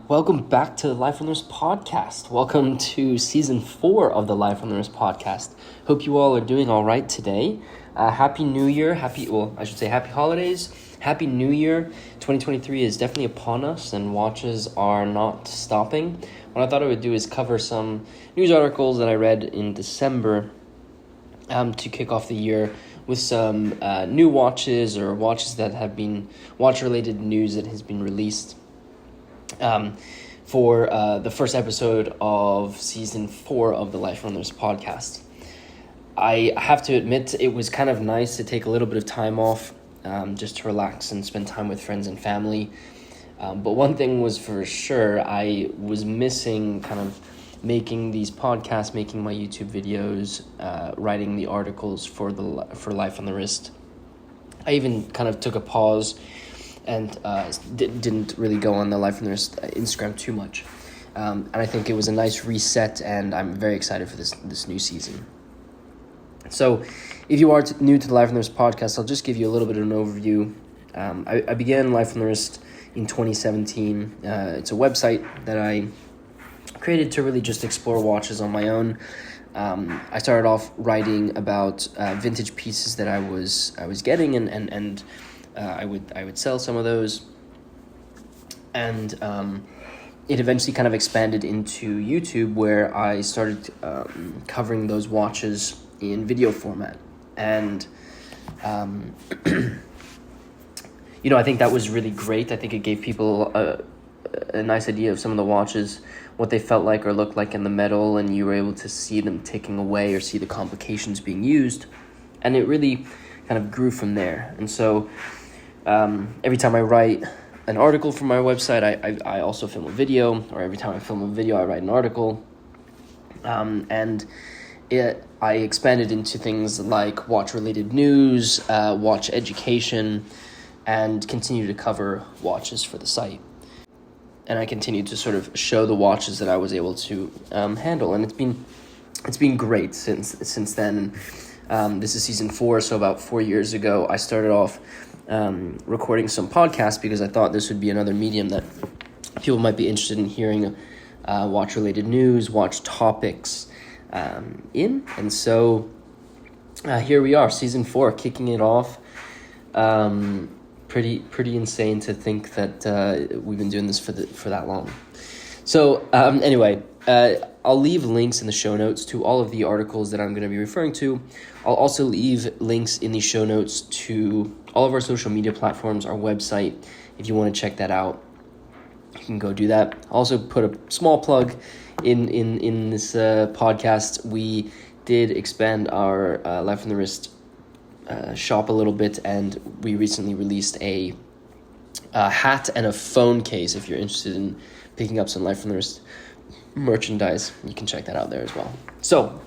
Welcome back to the Life on the Wrist podcast. Welcome to season 4 of the Life on the Wrist podcast. Hope you all are doing all right today. Happy New Year. Happy holidays. Happy New Year. 2023 is definitely upon us and watches are not stopping. What I thought I would do is cover some news articles that I read in December to kick off the year with some new watches or watches that have been watch-related news that has been released for the first episode of season 4 of the Life on the Wrist podcast. I have to admit it was kind of nice to take a little bit of time off just to relax and spend time with friends and family. But one thing was for sure, I was missing kind of making these podcasts, making my YouTube videos, writing the articles for Life on the Wrist. I even kind of took a pause and didn't really go on the Life on the Wrist Instagram too much. And I think it was a nice reset, and I'm very excited for this new season. So if you are new to the Life on the Wrist podcast, I'll just give you a little bit of an overview. I began Life on the Wrist in 2017. It's a website that I created to really just explore watches on my own. I started off writing about vintage pieces that I was getting, and I would sell some of those, and it eventually kind of expanded into YouTube, where I started covering those watches in video format, and I think that was really great. I think it gave people a nice idea of some of the watches, what they felt like or looked like in the metal, and you were able to see them ticking away or see the complications being used, and it really kind of grew from there. And so every time I write an article for my website, I also film a video, or every time I film a video, I write an article. I expanded into things like watch-related news, watch education, and continue to cover watches for the site. And I continued to sort of show the watches that I was able to handle, and it's been great since then. This is season 4, so about 4 years ago, I started off recording some podcasts because I thought this would be another medium that people might be interested in hearing watch-related news, watch topics and so here we are, season 4, kicking it off. Pretty insane to think that we've been doing this for that long. So anyway, I'll leave links in the show notes to all of the articles that I'm going to be referring to. I'll also leave links in the show notes to all of our social media platforms, our website. If you want to check that out, you can go do that. I'll also put a small plug in this podcast. We did expand our Life on the Wrist shop a little bit, and we recently released a hat and a phone case. If you're interested in picking up some Life on the Wrist merchandise, you can check that out there as well. So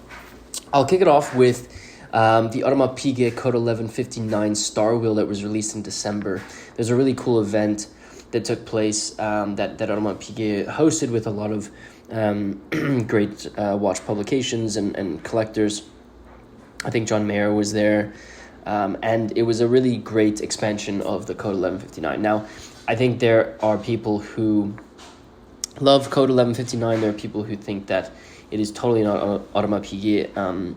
I'll kick it off with the Audemars Piguet Code 1159 Starwheel that was released in December. There's a really cool event that took place that Audemars Piguet hosted with a lot of great watch publications and collectors. I think John Mayer was there, and it was a really great expansion of the Code 1159. Now, I think there are people who love Code 1159. There are people who think that it is totally not Audemars Piguet.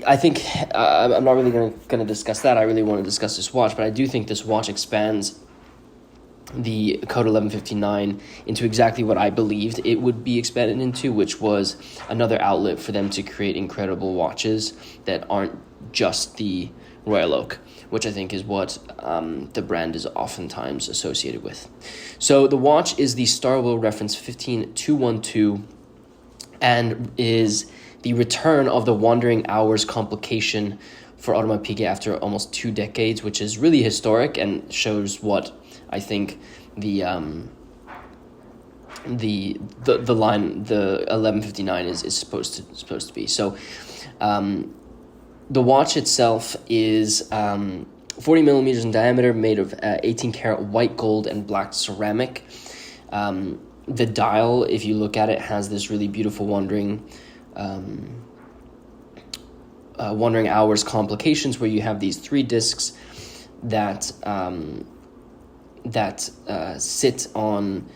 I think I'm not really going to discuss that. I really want to discuss this watch, but I do think this watch expands the Code 1159 into exactly what I believed it would be expanded into, which was another outlet for them to create incredible watches that aren't just the Royal Oak, which I think is what the brand is oftentimes associated with. So the watch is the Starwheel reference 15212 and is the return of the wandering hours complication for Audemars Piguet after almost 2 decades, which is really historic and shows what I think the line, the 1159 is supposed to be. So the watch itself is 40 millimeters in diameter, made of 18 karat white gold and black ceramic. The dial, if you look at it, has this really beautiful wandering hours complications, where you have these 3 discs that that sit on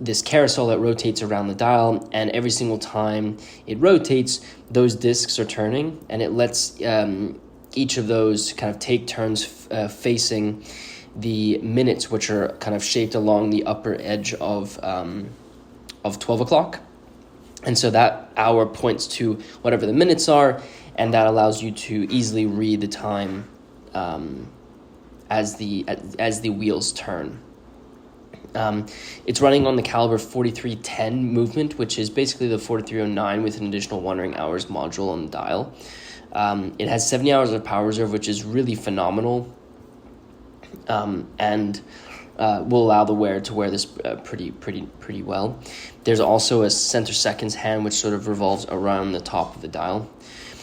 this carousel that rotates around the dial, and every single time it rotates, those discs are turning, and it lets each of those kind of take turns facing the minutes, which are kind of shaped along the upper edge of 12 o'clock. And so that hour points to whatever the minutes are, and that allows you to easily read the time as the wheels turn. It's running on the caliber 4310 movement, which is basically the 4309 with an additional wandering hours module on the dial. It has 70 hours of power reserve, which is really phenomenal, and will allow the wearer to wear this pretty well. There's also a center seconds hand, which sort of revolves around the top of the dial.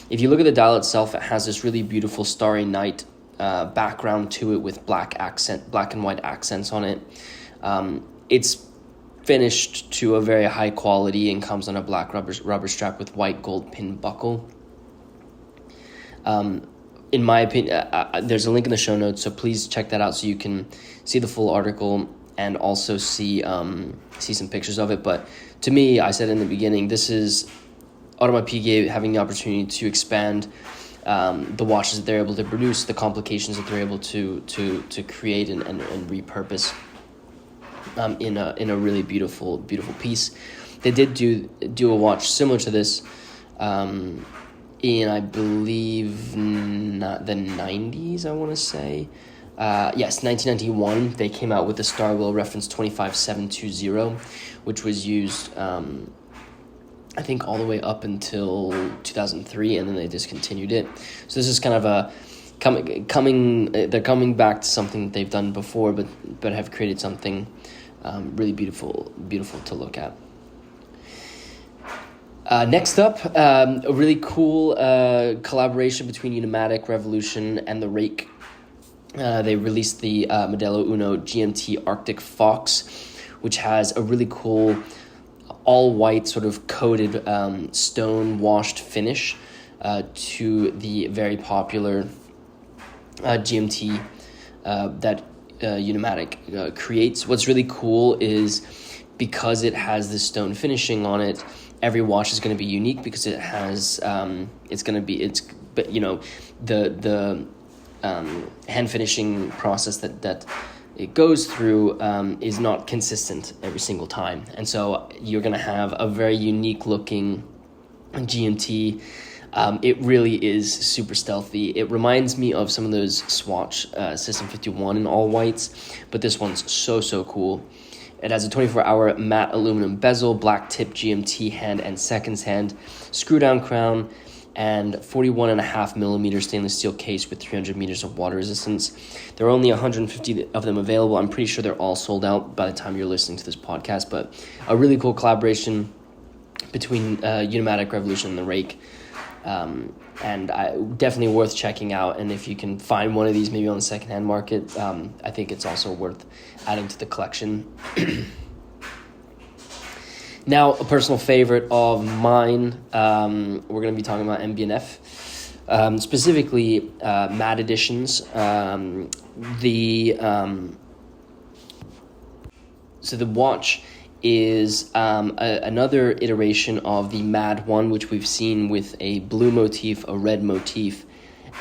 If you look at the dial itself, it has this really beautiful Starry Night background to it with black and white accents on it. It's finished to a very high quality and comes on a black rubber strap with white gold pin buckle. In my opinion, there's a link in the show notes, so please check that out so you can see the full article and also see some pictures of it. But to me, I said in the beginning, this is Audemars Piguet having the opportunity to expand the watches that they're able to produce, the complications that they're able to create and repurpose in a really beautiful piece. They did do a watch similar to this in, I believe, the 90s, I want to say. Yes, 1991, they came out with the Starwheel reference 25720, which was used, I think, all the way up until 2003, and then they discontinued it. So this is kind of a they're coming back to something that they've done before, but have created something really beautiful to look at. Next up, a really cool collaboration between Unimatic, Revolution, and the Rake. They released the Modelo Uno GMT Arctic Fox, which has a really cool all-white sort of coated stone-washed finish to the very popular GMT that Unimatic creates. What's really cool is because it has this stone finishing on it, every watch is going to be unique because it has the hand finishing process that it goes through is not consistent every single time, and so you're going to have a very unique looking GMT. It really is super stealthy. It reminds me of some of those Swatch System 51 in all whites, but this one's so cool. It has a 24-hour matte aluminum bezel, black tip GMT hand and seconds hand, screw-down crown, and 41.5 millimeter stainless steel case with 300 meters of water resistance. There are only 150 of them available. I'm pretty sure they're all sold out by the time you're listening to this podcast, but a really cool collaboration between Unimatic, Revolution, and the Rake. And definitely worth checking out. And if you can find one of these maybe on the secondhand market, I think it's also worth adding to the collection. Now, a personal favorite of mine, we're going to be talking about MB&F, specifically matte editions. So the watch is another iteration of the Mad One, which we've seen with a blue motif, a red motif,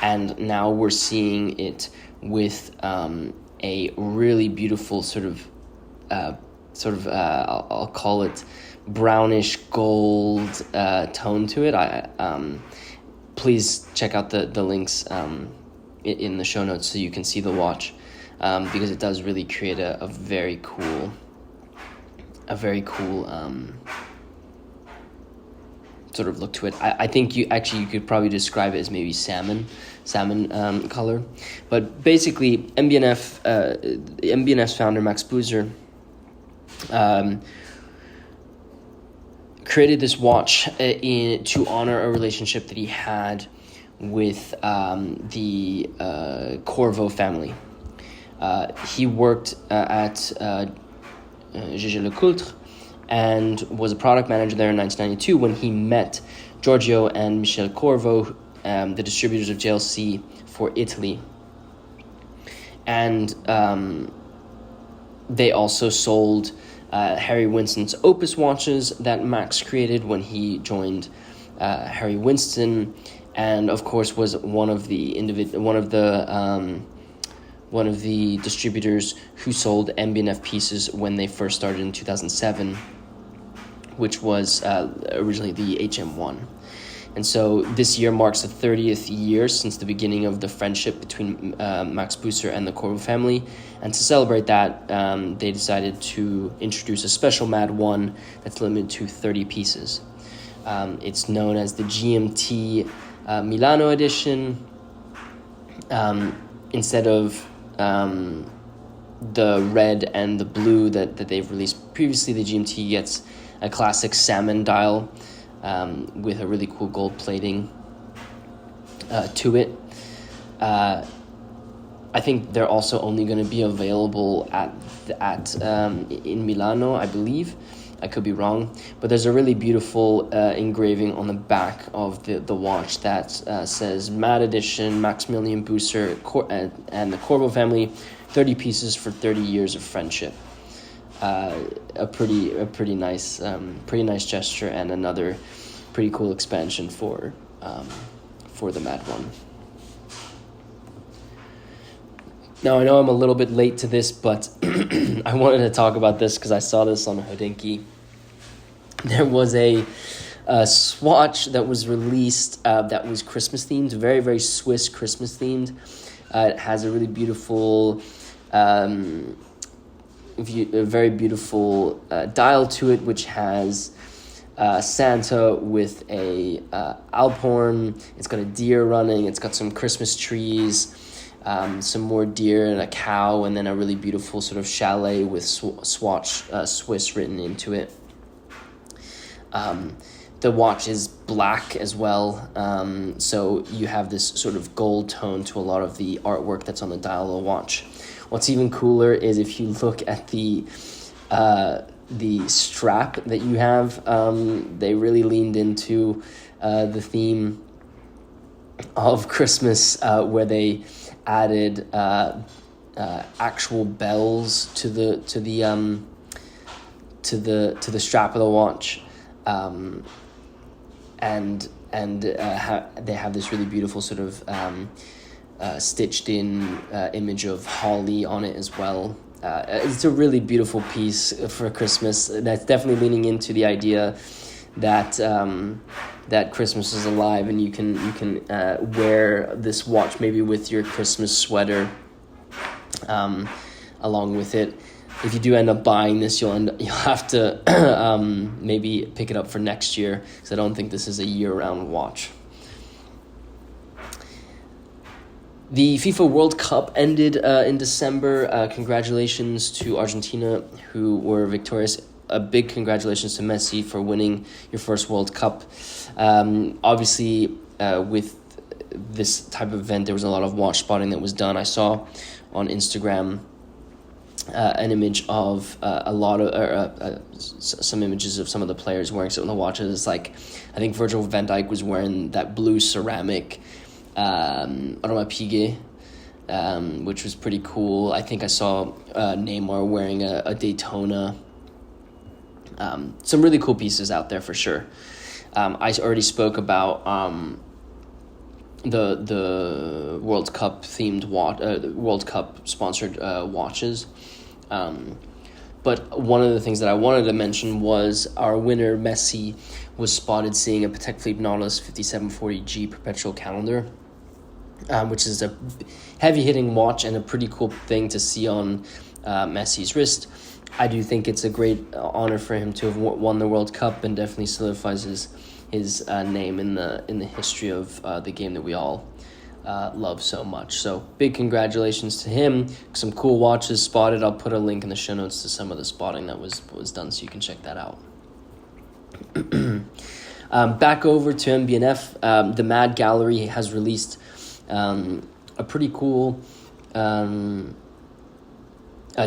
and now we're seeing it with a really beautiful sort of I'll call it brownish gold tone to it. Please check out the links in the show notes so you can see the watch, because it does really create a very cool sort of look to it. I think you could probably describe it as maybe salmon color, but basically MB&F's founder Max Buser created this watch to honor a relationship that he had with the Corvo family. He worked at Gégé Lecoultre and was a product manager there in 1992 when he met Giorgio and Michel Corvo, the distributors of JLC for Italy. And they also sold Harry Winston's Opus watches that Max created when he joined Harry Winston, and of course was one of the distributors who sold MB&F pieces when they first started in 2007, which was originally the HM1. And so this year marks the 30th year since the beginning of the friendship between Max Busser and the Corvo family. And to celebrate that, they decided to introduce a special Mad 1 that's limited to 30 pieces. It's known as the GMT Milano edition. Instead of the red and the blue that they've released previously, the GMT gets a classic salmon dial with a really cool gold plating to it. I think they're also only going to be available at in Milano, I believe. I could be wrong, but there's a really beautiful engraving on the back of the watch that says Mad Edition, Maximilian Busser, and the Corvo family, 30 pieces for 30 years of friendship. A pretty nice gesture, and another pretty cool expansion for the Mad 1. Now, I know I'm a little bit late to this, but I wanted to talk about this because I saw this on Hodinkee. There was a swatch that was released that was Christmas-themed, very, very Swiss Christmas-themed. It has a really beautiful, a very beautiful dial to it, which has Santa with a Alphorn. It's got a deer running. It's got some Christmas trees. Some more deer and a cow, and then a really beautiful sort of chalet with swatch Swiss written into it. The watch is black as well, so you have this sort of gold tone to a lot of the artwork that's on the dial of the watch. What's even cooler is if you look at the strap that you have, they really leaned into the theme of Christmas, where they added actual bells to the strap of the watch, and they have this really beautiful sort of stitched in image of holly on it as well. It's a really beautiful piece for Christmas. That's definitely leaning into the idea that that Christmas is alive, and you can wear this watch maybe with your Christmas sweater along with it. If you do end up buying this, you'll have to maybe pick it up for next year, because I don't think this is a year-round watch. The FIFA World Cup ended in December. Congratulations to Argentina, who were victorious. A big congratulations to Messi for winning your first World Cup. Obviously, with this type of event, there was a lot of watch spotting that was done. I saw on Instagram an image of some images of some of the players wearing some of the watches. It's like, I think Virgil van Dijk was wearing that blue ceramic Audemars Piguet, which was pretty cool. I think I saw Neymar wearing a Daytona. Some really cool pieces out there for sure. I already spoke about the World Cup themed World Cup sponsored watches. But one of the things that I wanted to mention was our winner Messi was spotted seeing a Patek Philippe Nautilus 5740G perpetual calendar, which is a heavy hitting watch and a pretty cool thing to see on Messi's wrist. I do think it's a great honor for him to have won the World Cup, and definitely solidifies his name in the history of the game that we all love so much. So big congratulations to him. Some cool watches spotted. I'll put a link in the show notes to some of the spotting that was done, so you can check that out. Back over to MB&F. The Mad Gallery has released a pretty cool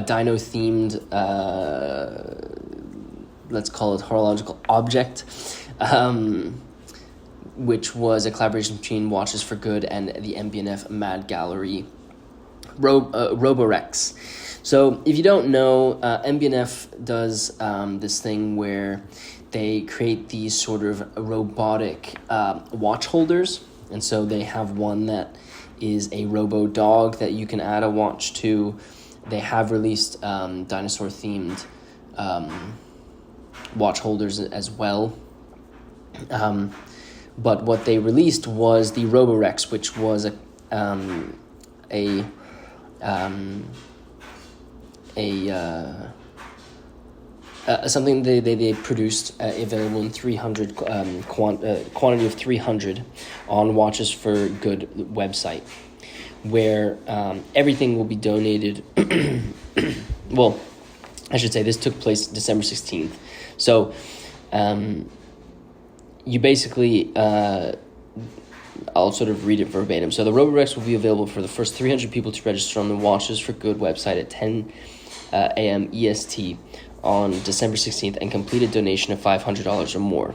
dino-themed, let's call it horological object, which was a collaboration between Watches for Good and the MB&F Mad Gallery, Roborex. So if you don't know, MBNF does this thing where they create these sort of robotic watch holders. And so they have one that is a robo dog that you can add a watch to. They have released dinosaur-themed watch holders as well. But what they released was the Roborex, which was something they produced, available in 300 quantity of 300 on Watches for Good website, where everything will be donated. Well, I should say this took place December 16th. So you basically, I'll sort of read it verbatim. So the Roborex will be available for the first 300 people to register on the Watches for Good website at 10 a.m. EST on December 16th and complete a donation of $500 or more.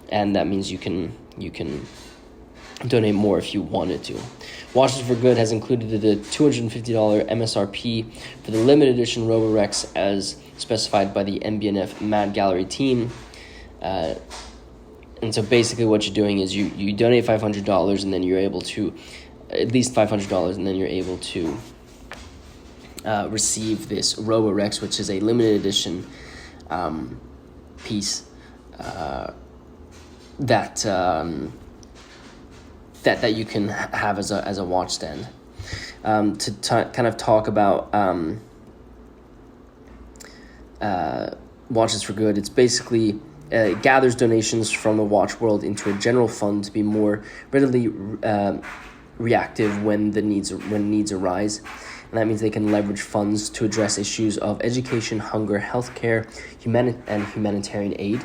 And that means you can donate more if you wanted to. Watches for Good has included the $250 MSRP for the limited edition Roborex as specified by the MBNF Mad Gallery team. And so basically what you're doing is you donate $500 and then you're able to, at least $500, and then you're able to receive this Roborex, which is a limited edition piece that you can have as a watch stand. Kind of talk about Watches for Good, it's basically gathers donations from the watch world into a general fund to be more readily reactive when needs arise. And that means they can leverage funds to address issues of education, hunger, healthcare, and humanitarian aid.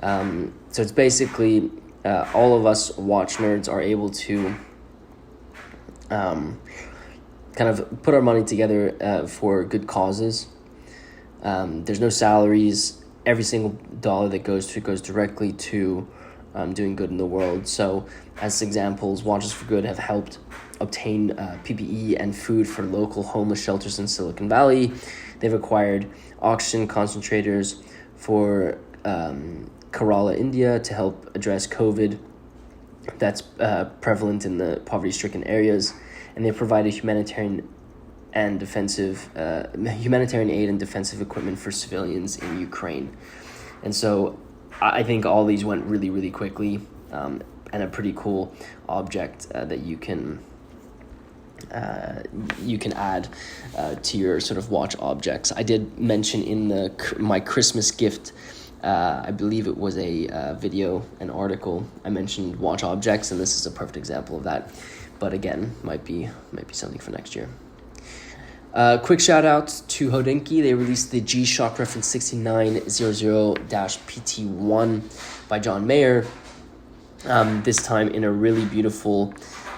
So it's basically all of us watch nerds are able to kind of put our money together for good causes. There's no salaries. Every single dollar that goes directly to doing good in the world. So as examples, Watches for Good have helped obtain PPE and food for local homeless shelters in Silicon Valley. They've acquired oxygen concentrators for Kerala, India, to help address COVID that's prevalent in the poverty-stricken areas. And they provided humanitarian aid and defensive equipment for civilians in Ukraine. And so I think all these went really, really quickly, and a pretty cool object that you can add to your sort of watch objects. I did mention in my Christmas gift, I believe it was a video, an article, I mentioned watch objects, and this is a perfect example of that. But again, might be something for next year. Quick shout out to Hodinkee. They released the G-Shock reference 6900-PT1 by John Mayer. This time in a really beautiful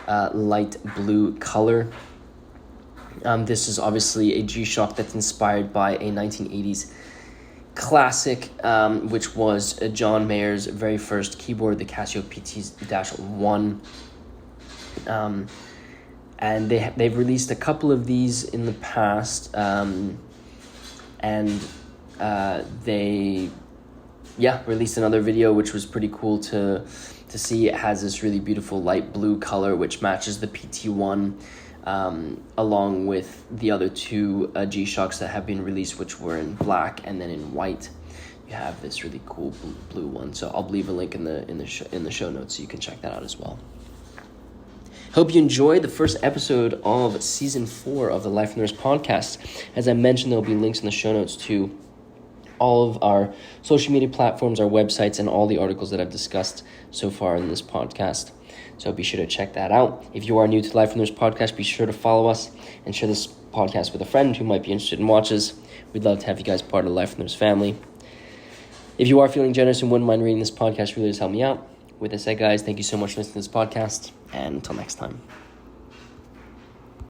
light blue color. This is obviously a G-Shock that's inspired by a 1980s classic, which was John Mayer's very first keyboard, the Casio PT-1. And they've released a couple of these in the past, and they released another video, which was pretty cool to see. It has this really beautiful light blue color, which matches the PT-1, along with the other two G-Shocks that have been released, which were in black and then in white. You have this really cool blue one. So I'll leave a link in the show notes so you can check that out as well. Hope you enjoyed the first episode of Season 4 of the Life of Nurse podcast. As I mentioned, there will be links in the show notes to all of our social media platforms, our websites, and all the articles that I've discussed so far in this podcast. So be sure to check that out. If you are new to Life of Nurse podcast, be sure to follow us and share this podcast with a friend who might be interested in watches. We'd love to have you guys part of the Life of Nurse family. If you are feeling generous and wouldn't mind reading this podcast, really does help me out. With that said, guys, thank you so much for listening to this podcast, and until next time.